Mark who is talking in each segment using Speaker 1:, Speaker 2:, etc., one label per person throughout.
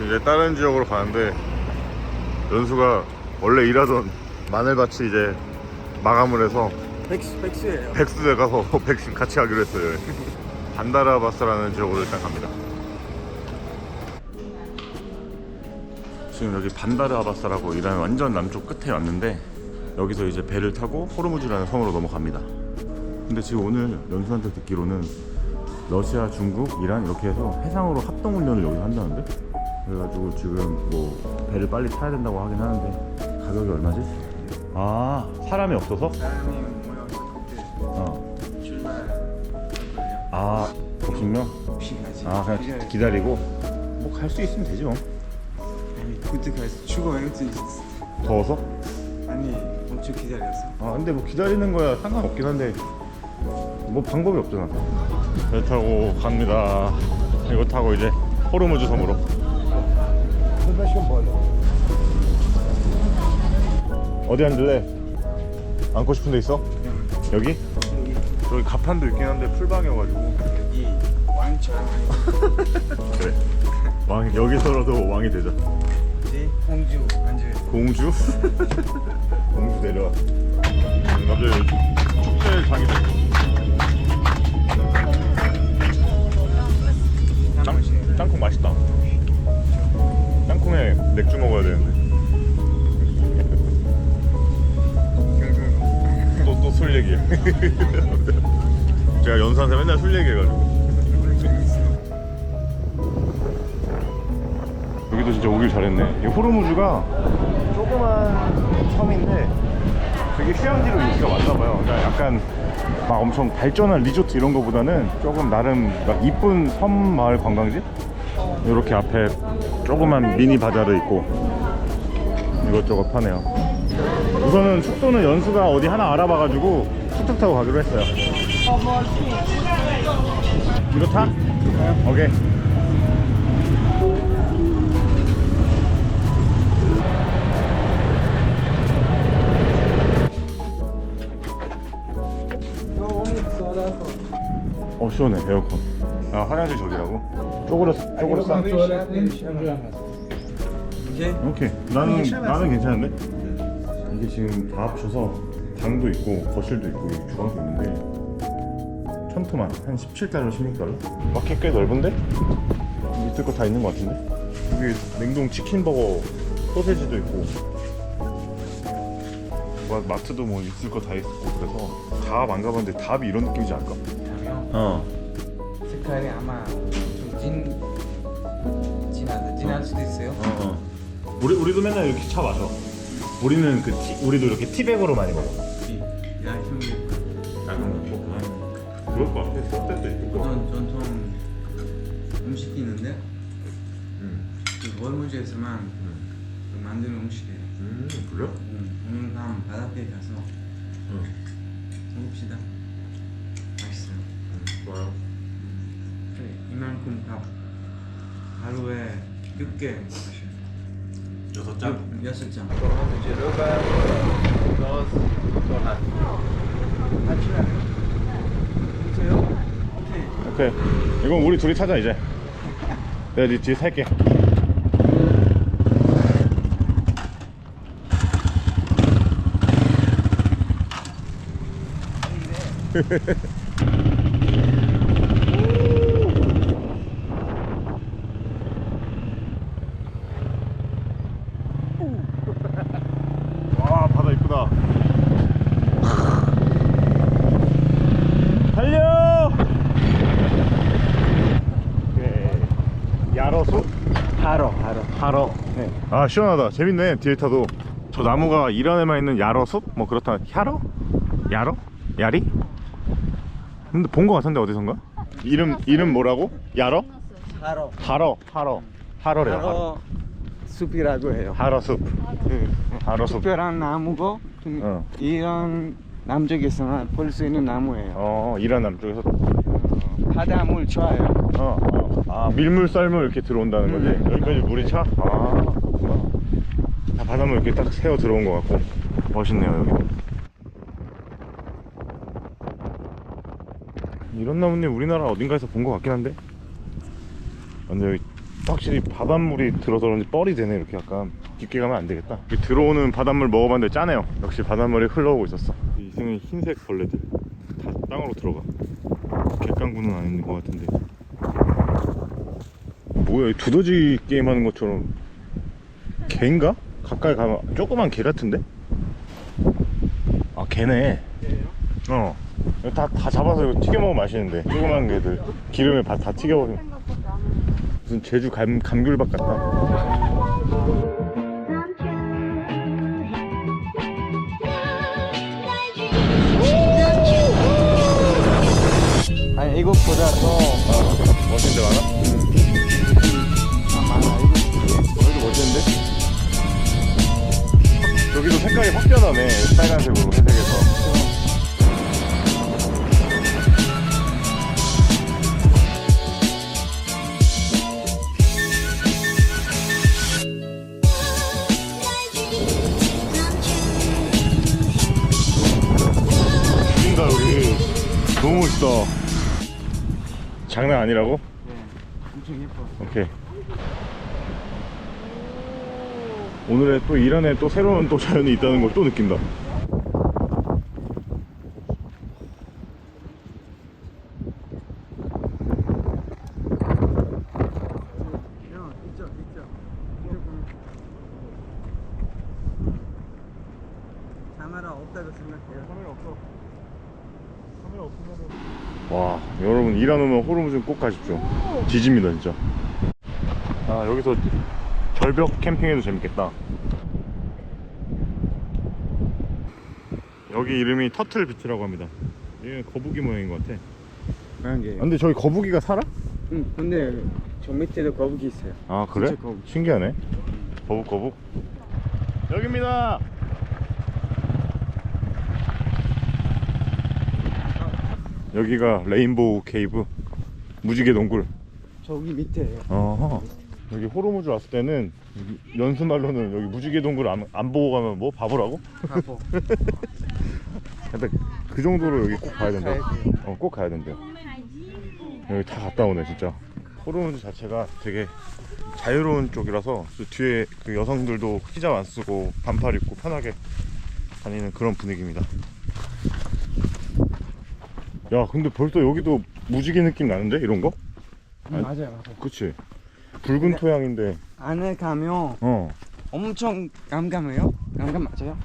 Speaker 1: 이제 다른 지역으로 가는데 연수가 원래 일하던 마늘밭이 이제 마감을 해서
Speaker 2: 백수예요.
Speaker 1: 백수대 가서 백신 같이 가기로 했어요. 반다라바스라는 지역으로 일단 갑니다. 지금 여기 반다르아바스라고 이란 완전 남쪽 끝에 왔는데 여기서 이제 배를 타고 호르무즈라는 섬으로 넘어갑니다. 근데 지금 오늘 연수한테 듣기로는 러시아, 중국, 이란 이렇게 해서 해상으로 합동훈련을 여기서 한다는데, 그래가지고 지금 뭐 배를 빨리 타야 된다고 하긴 하는데 가격이 얼마지? 아, 사람이 없어서?
Speaker 2: 사람이 모여서 출발.
Speaker 1: 아, 50명? 아, 그냥 기다리고 뭐 갈 수 있으면 되지 뭐.
Speaker 2: 아니 그때 가서 죽어야 있었어.
Speaker 1: 더워서?
Speaker 2: 아니 엄청 기다렸어.
Speaker 1: 아, 근데 뭐 기다리는 거야 상관없긴 한데 뭐 방법이 없잖아. 배 타고 갑니다. 이거 타고 이제 호르무즈 섬으로. 어디 앉을래? 앉고 싶은 데 있어? 여기? 저기 가판도 있긴 한데 풀방이어가지고.
Speaker 2: 여기 왕처럼
Speaker 1: 그래, 왕, 여기서라도 왕이 되자.
Speaker 2: 이제 공주 앉아요.
Speaker 1: 공주? 공주 내려와. 갑자기 축제장이 됐어. 짱콩 맛있다. 짱콩에 맥주 먹어야 되는데. 또 술 얘기해. 제가 연수한테 맨날 술 얘기해가지고. 여기도 진짜 오길 잘했네. 이 호르무즈가 조그만 섬인데 되게 휴양지로 인기가 많나봐요. 그러니까 약간 막 엄청 발전한 리조트 이런 거보다는 조금 나름 막 이쁜 섬 마을 관광지? 이렇게 앞에 조그만 미니 바자르 있고 이것저것 파네요. 우선은 숙소는 연수가 어디 하나 알아봐가지고 툭툭 타고 가기로 했어요. 이거 타? 오케이. 시원해. 에어컨. 아, 화장실 저기라고? 쪼그렸 싸? 오케이. 나는 괜찮은데? 이게 지금 다 합쳐서 방도 있고 거실도 있고 주방도 있는데 천토만 한 17달러 16달러? 마켓 꽤 넓은데? 있을 거 다 있는 거 같은데? 여기 냉동 치킨버거 소세지도 있고 마트도 뭐 있을 거 다 있고 그래서 답 안 가봤는데 답이 이런 느낌이지 않을까?
Speaker 2: 색깔이 아마 좀 진할 수도 있어요.
Speaker 1: 우리도 맨날 이렇게 차 마셔. 우리는 우리도 이렇게 티백으로 많이 먹어.
Speaker 2: 야 형님.
Speaker 1: 약간 먹고 그럴 거 같아. 쌀때도 있고.
Speaker 2: 어떤 전통 음식이 있는데 그 월무지에서만 만드는 음식이에요.
Speaker 1: 그래?
Speaker 2: 오늘 밤 바닷가에 가서 먹읍시다. 맛있어요.
Speaker 1: 좋아요.
Speaker 2: 그래, 이만큼 밥 하루에 6개 마셔요.
Speaker 1: 6잔?
Speaker 2: 6잔.
Speaker 1: 오케이. 이건 우리 둘이 타자 이제. 내가 네 뒤에 살게. 와, 바다 이쁘다. 달려! 야러수? 하러.
Speaker 2: 네.
Speaker 1: 아, 시원하다. 재밌네. 뒤에 타도. 저 나무가 이란에만 있는 야러숲? 뭐 그렇다. 야러? 야리? 근데 본 거 같은데 어디선가? 이름 뭐라고? 야러? 하러래요.
Speaker 2: 하러 숲이라고 해요.
Speaker 1: 하러숲. 하러숲.
Speaker 2: 특별한 나무고 이런 남쪽에서만 볼 수 있는 나무예요.
Speaker 1: 이란 남쪽에서.
Speaker 2: 바닷물 좋아요.
Speaker 1: 아, 밀물 썰물 이렇게 들어온다는 거지? 여기까지 물이 차? 아, 그렇구나. 다 바닷물 이렇게 딱 새어 들어온 것 같고 멋있네요. 여기 이런 나무님 우리나라 어딘가에서 본 것 같긴 한데. 근데 여기 확실히 바닷물이 들어서 그런지 뻘이 되네. 이렇게 약간 깊게 가면 안 되겠다. 이렇게 들어오는 바닷물 먹어봤는데 짜네요. 역시 바닷물이 흘러오고 있었어. 이 생은 흰색 벌레들 다 땅으로 들어가. 객강구는 아닌 것 같은데. 뭐야, 이 두더지 게임하는 것처럼. 개인가? 가까이 가면 조그만 개 같은데? 아, 개네. 어. 다 잡아서 이거 튀겨 먹으면 맛있는데. 조그만 개들 기름에 다 튀겨버리면 무슨 제주 감귤밥 같다.
Speaker 2: 아니 이것보다 더
Speaker 1: 멋진데 많아?
Speaker 2: 많아.
Speaker 1: 여기도 멋진데? 여기도 색깔이 확 변하네. 빨간색으로 회색에서. 죽인다 여기. 너무 멋있다. 장난 아니라고?
Speaker 2: 네, 엄청 예뻐.
Speaker 1: 오케이. 오늘의 또 이란에 또 새로운 또 자연이 있다는 걸 또 느낀다.
Speaker 2: 카메라 없다고 생각해요. 카메라 없어. 카메라 없으면.
Speaker 1: 와, 여러분 이란 오면 호르무즈는 꼭 가십시오. 뒤집니다 진짜. 아, 여기서 절벽 캠핑해도 재밌겠다. 여기 이름이 터틀 비치라고 합니다. 얘는 거북이 모양인 것 같아.
Speaker 2: 그런 게.
Speaker 1: 근데 저기 거북이가 살아?
Speaker 2: 응. 근데 저 밑에도 거북이 있어요.
Speaker 1: 아, 그래?
Speaker 2: 진짜 거북이.
Speaker 1: 신기하네. 거북 여기입니다. 여기가 레인보우 케이브, 무지개 동굴.
Speaker 2: 저기 밑에요.
Speaker 1: 어허. 여기 호르무즈 왔을 때는 연수말로는 여기 무지개 동굴 안 보고 가면 뭐 바보라고?
Speaker 2: 바보.
Speaker 1: 근데 그 정도로 여기 꼭 가야 된다.
Speaker 2: 가야 돼요.
Speaker 1: 꼭 가야 된대요. 여기 다 갔다 오네 진짜. 호르무즈 자체가 되게 자유로운 쪽이라서 뒤에 그 여성들도 히잡 안 쓰고 반팔 입고 편하게 다니는 그런 분위기입니다. 야, 근데 벌써 여기도 무지개 느낌 나는데 이런 거?
Speaker 2: 맞아요.
Speaker 1: 그치? 붉은 토양인데.
Speaker 2: 안에 가면
Speaker 1: 어.
Speaker 2: 엄청 깜깜해요. 깜깜 맞아요?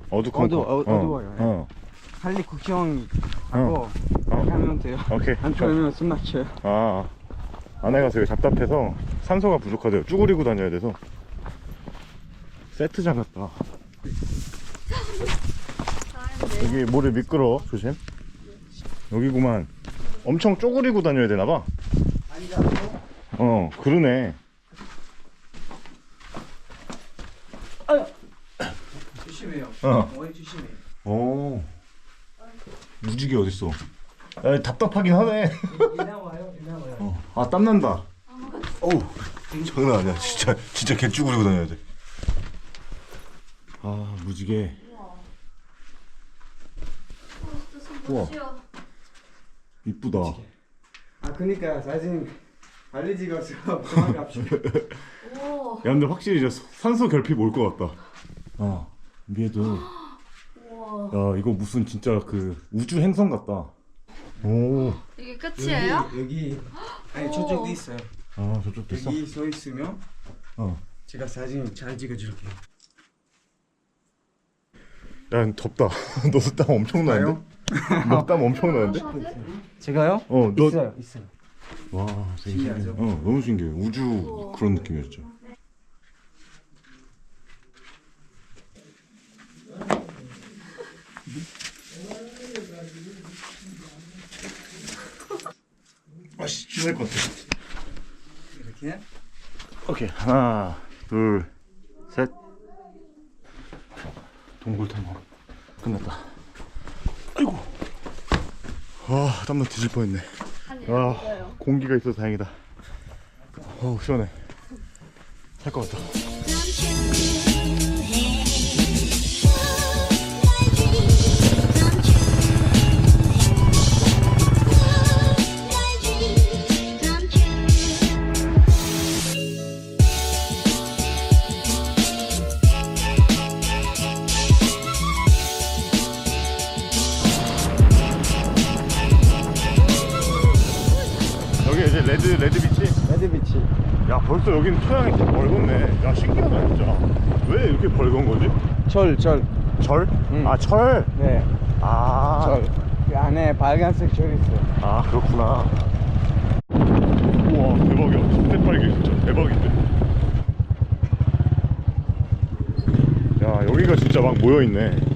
Speaker 1: 어두컴컴.
Speaker 2: 어두워요.
Speaker 1: 어.
Speaker 2: 빨리 구경하고 가면 돼요.
Speaker 1: 오케이.
Speaker 2: 안 그러면 숨 막혀요.
Speaker 1: 아, 안에 가서 여기 답답해서 산소가 부족하대요. 쭈그리고 다녀야 돼서. 세트장 같다. 여기 모래 미끄러. 조심. 여기구만. 엄청 쪼그리고 다녀야 되나봐. 그러네.
Speaker 2: 조심해요. 머리 조심해요.
Speaker 1: 오, 무지개 어딨어? 야, 답답하긴 하네.
Speaker 2: 나와요.
Speaker 1: 아, 땀난다. 어우, 장난 아니야. 진짜 개쭈그리고 다녀야 돼. 아, 무지개. 우와, 이쁘다.
Speaker 2: 그니까 사진 빨리 찍어서 도망갑시다.
Speaker 1: 야, 근데 확실히 이제 산소 결핍 올 것 같다. 위에도. 야, 이거 무슨 진짜 그 우주 행성 같다. 오.
Speaker 3: 이게 끝이에요?
Speaker 2: 여기 아니 저쪽도 있어요.
Speaker 1: 아, 저쪽도 있어?
Speaker 2: 여기 서 있으면
Speaker 1: 어.
Speaker 2: 제가 사진 잘 찍어줄게요.
Speaker 1: 야, 덥다. 너도 땀 엄청 나는데? 너 땀 엄청 나는데?
Speaker 2: 제가요?
Speaker 1: 너.
Speaker 2: 있어요.
Speaker 1: 와, 되게
Speaker 2: 신기하죠?
Speaker 1: 신기해. 너무 신기해. 우주 그런 느낌이었죠. 아씨, 찢을 것 같아.
Speaker 2: 이렇게
Speaker 1: 오케이, 하나, 둘, 셋. 동굴 탐험 끝났다. 아이고, 땀나 뒤질 뻔했네. 공기가 있어서 다행이다. 시원해. 살 것 같다. 레드비치?
Speaker 2: 레드비치.
Speaker 1: 야 벌써 여기는 토양이 다 벌겋네. 야 신기하다 진짜. 왜 이렇게 벌건 거지?
Speaker 2: 철.
Speaker 1: 절?
Speaker 2: 응.
Speaker 1: 아 철?
Speaker 2: 네.
Speaker 1: 아.
Speaker 2: 철. 그 안에 빨간색 철 있어요.
Speaker 1: 아 그렇구나. 우와 대박이야. 진짜 빨개 진짜 대박인데. 야 여기가 진짜 막 모여있네.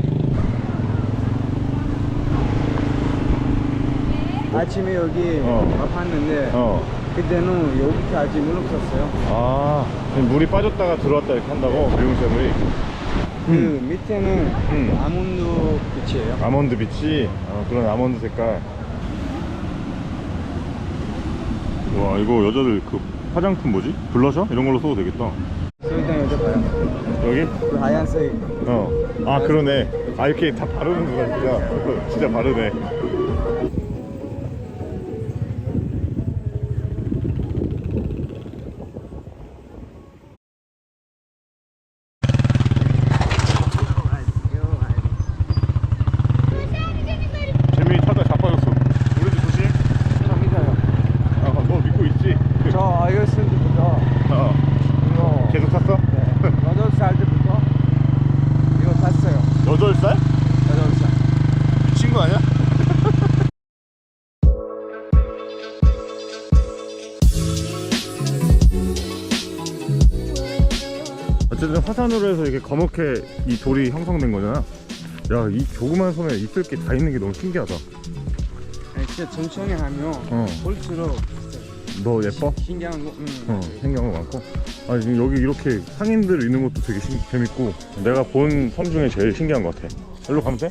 Speaker 2: 아침에 여기 와봤는데 그때는 여기까지 물 없었어요.
Speaker 1: 아 물이 빠졌다가 들어왔다 이렇게 한다고? 미용샘물이?
Speaker 2: 그 밑에는 아몬드 빛이에요.
Speaker 1: 아몬드 빛이? 그런 아몬드 색깔. 와 이거 여자들 그 화장품 뭐지? 블러셔? 이런 걸로 써도 되겠다.
Speaker 2: 일단 여기 봐요.
Speaker 1: 여기?
Speaker 2: 그 하얀색.
Speaker 1: 아 그러네. 아 이렇게 다 바르는구나 진짜. 진짜 바르네. 재민이 타다 자빠졌어. 우리도 조심.
Speaker 2: 저 믿어요.
Speaker 1: 너 믿고 있지?
Speaker 2: 저 어렸을 때부터 이거
Speaker 1: 계속 탔어?
Speaker 2: 네. 8살 때부터 이거 탔어요.
Speaker 1: 8살?
Speaker 2: 8살.
Speaker 1: 미친 거 아니야? 어쨌든 화산으로 해서 이렇게 검게 이 돌이 형성된 거잖아. 야, 이 조그만 섬에 있을 게 다 있는 게 너무 신기하다.
Speaker 2: 진짜 천천히 하면 볼수록
Speaker 1: 너 예뻐?
Speaker 2: 신기한 거.
Speaker 1: 신기한 거 많고. 아 지금 여기 이렇게 상인들 있는 것도 되게 재밌고, 내가 본 섬 중에 제일 신기한 것 같아. 여기로 가면 돼?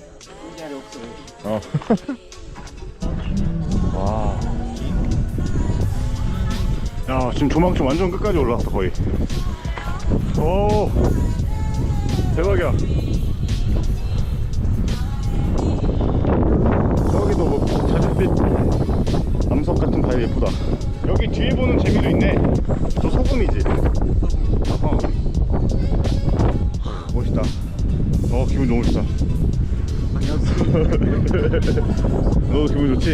Speaker 2: 자리 없어요.
Speaker 1: 와. 야 지금 조망청 완전 끝까지 올라왔어 거의. 오 대박이야. 저기도 뭐 자줏빛 암석 같은 바위 예쁘다. 여기 뒤에 보는 재미도 있네. 저 소금이지? 아하. 멋있다. 기분 너무 좋다. 너도 기분 좋지?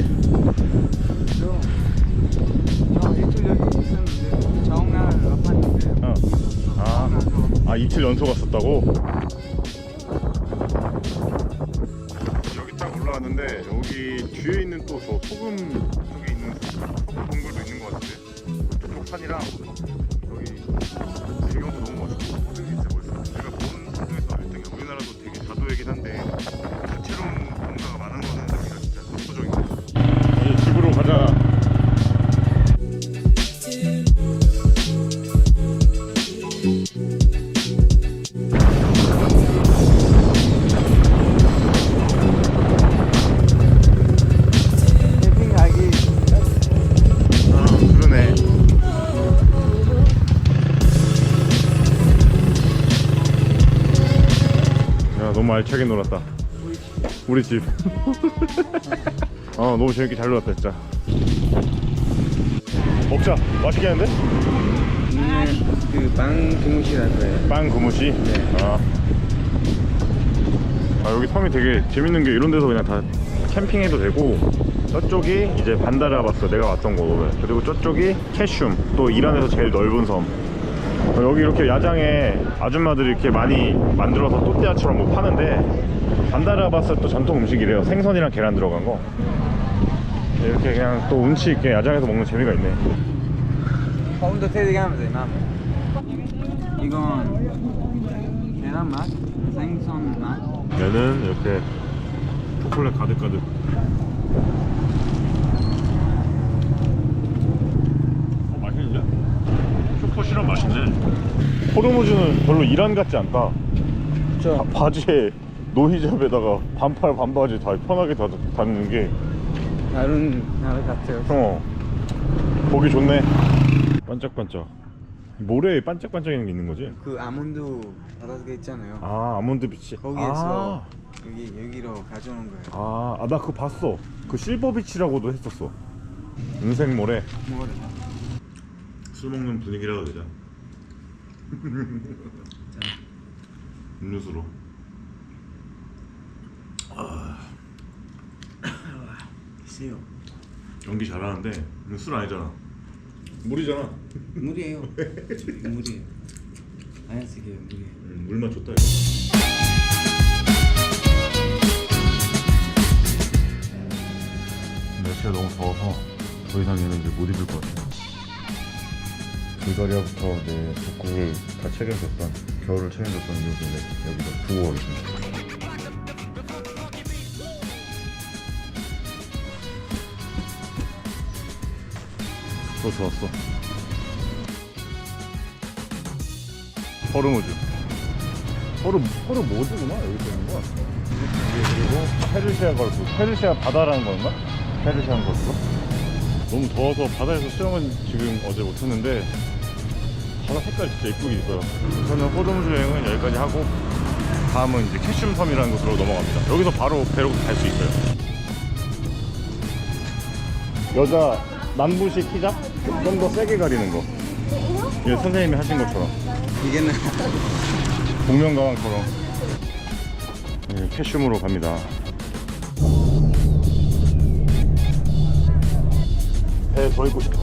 Speaker 2: 이틀 여기 있었는데 정날 아팠는데.
Speaker 1: 이틀 연속 왔었다고? 여기 딱 올라왔는데 여기 뒤에 있는 또 저 소금 쪽에 있는 소금 동굴도 있는 것 같은데, 저쪽 산이랑 여기 배경도 너무 멋있고 모든 게 진짜 멋있어. 제가 본 산 중에서 1등이야. 우리나라도 되게 다도이긴 한데 다채로운 뭔가가 많은 거는 여기가 진짜 압도적인 것 같아. 이제 집으로 가자. 그러네. 야 너무 알차게 놀았다. 우리 집. 너무 재밌게 잘 놀았다 진짜. 먹자. 맛있게 하는데?
Speaker 2: 그빵 두무시라고 해요.
Speaker 1: 빵 구무시?
Speaker 2: 네.
Speaker 1: 여기 섬이 되게 재밌는 게 이런 데서 그냥 다 캠핑해도 되고, 저쪽이 이제 반다라바스 내가 왔던 곳, 그리고 저쪽이 캐슘, 또 이란에서 제일 넓은 섬. 여기 이렇게 야장에 아줌마들이 이렇게 많이 만들어서 또띠아처럼 뭐 파는데, 반다라바스 또 전통 음식이래요. 생선이랑 계란 들어간 거. 이렇게 그냥 또 운치 있게 야장에서 먹는 재미가 있네.
Speaker 2: 홈도 테디가면 돼, 이건 계란 맛, 생선 맛.
Speaker 1: 얘는 이렇게 초콜릿 가득가득. 맛있는데? 초코시럽 맛있네. 호르무즈는 별로 이란 같지 않다.
Speaker 2: 그쵸.
Speaker 1: 바지에 노히잡에다가 반팔 반바지 다 편하게 다니는 게
Speaker 2: 다른 나라 같아요.
Speaker 1: 보기 좋네. 반짝반짝. 모래에 반짝반짝이는 게 있는 거지?
Speaker 2: 그 아몬드 5개 있잖아요.
Speaker 1: 아몬드 빛이.
Speaker 2: 거기에서 여기로 가져오는 거예요.
Speaker 1: 나 그거 봤어. 그 실버 빛이라고도 했었어. 은색 모래.
Speaker 2: 뭐래?
Speaker 1: 술 먹는 분위기라도 되자. 음료수로.
Speaker 2: 드세요.
Speaker 1: 연기 잘하는데 술 아니잖아. 물이잖아.
Speaker 2: 물이에요. 물이에요. 하얀색이에요. 물이에요.
Speaker 1: 물만 줬다 이거. 날씨가 너무 더워서 더 이상 얘는 이제 못 입을 것 같아요. 불가리아부터 내 복구를 다 책임졌던, 겨울을 책임졌던 이유인데 여기다 두고 가겠습니다. 더 좋았어. 호르무즈. 호르무즈구나. 여기 있는 거. 그리고 페르시아 걸프. 페르시아 바다라는 건가? 페르시안 걸프. 너무 더워서 바다에서 수영은 지금 어제 못했는데 바다 색깔 진짜 이쁘게 있어요. 저는 호르무즈 여행은 여기까지 하고 다음은 이제 캐슘 섬이라는 곳으로 넘어갑니다. 여기서 바로 배로 갈 수 있어요. 여자 남부식 히잡? 좀 더 세게 가리는 거. 이게 선생님이 하신 것처럼.
Speaker 2: 이게는
Speaker 1: 복면가왕처럼. 네, 캐슘으로 갑니다. 배에 더 있고 싶어.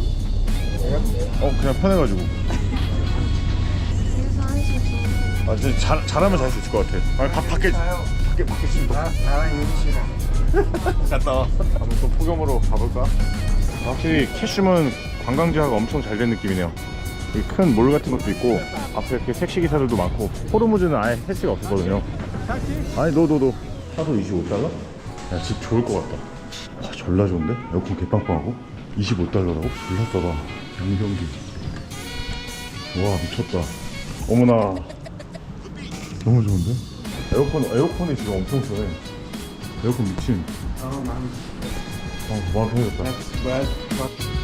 Speaker 1: 그냥 편해가지고. 아, 진짜 잘하면 잘 수 있을 것 같아. 아니, 밖에 좀 더.
Speaker 2: 나랑 임시랑
Speaker 1: 갔다 와. 한번 또 폭염으로 가볼까? 확실히 캐슘은 관광지화가 엄청 잘 된 느낌이네요. 여기 큰 몰 같은 것도 있고 앞에 이렇게 택시 기사들도 많고. 호르무즈는 아예 택시가 없었거든요. 아니 너 차도 25달러? 야, 집 좋을 것 같다. 와, 졸라 좋은데? 에어컨 개빵빵하고 25달러라고? 졸라 싸다. 양경기. 와, 미쳤다. 어머나, 너무 좋은데? 에어컨이 지금 엄청 쏘네. 에어컨 미친.
Speaker 2: 마음
Speaker 1: 마음 편해졌다.
Speaker 2: That's bad.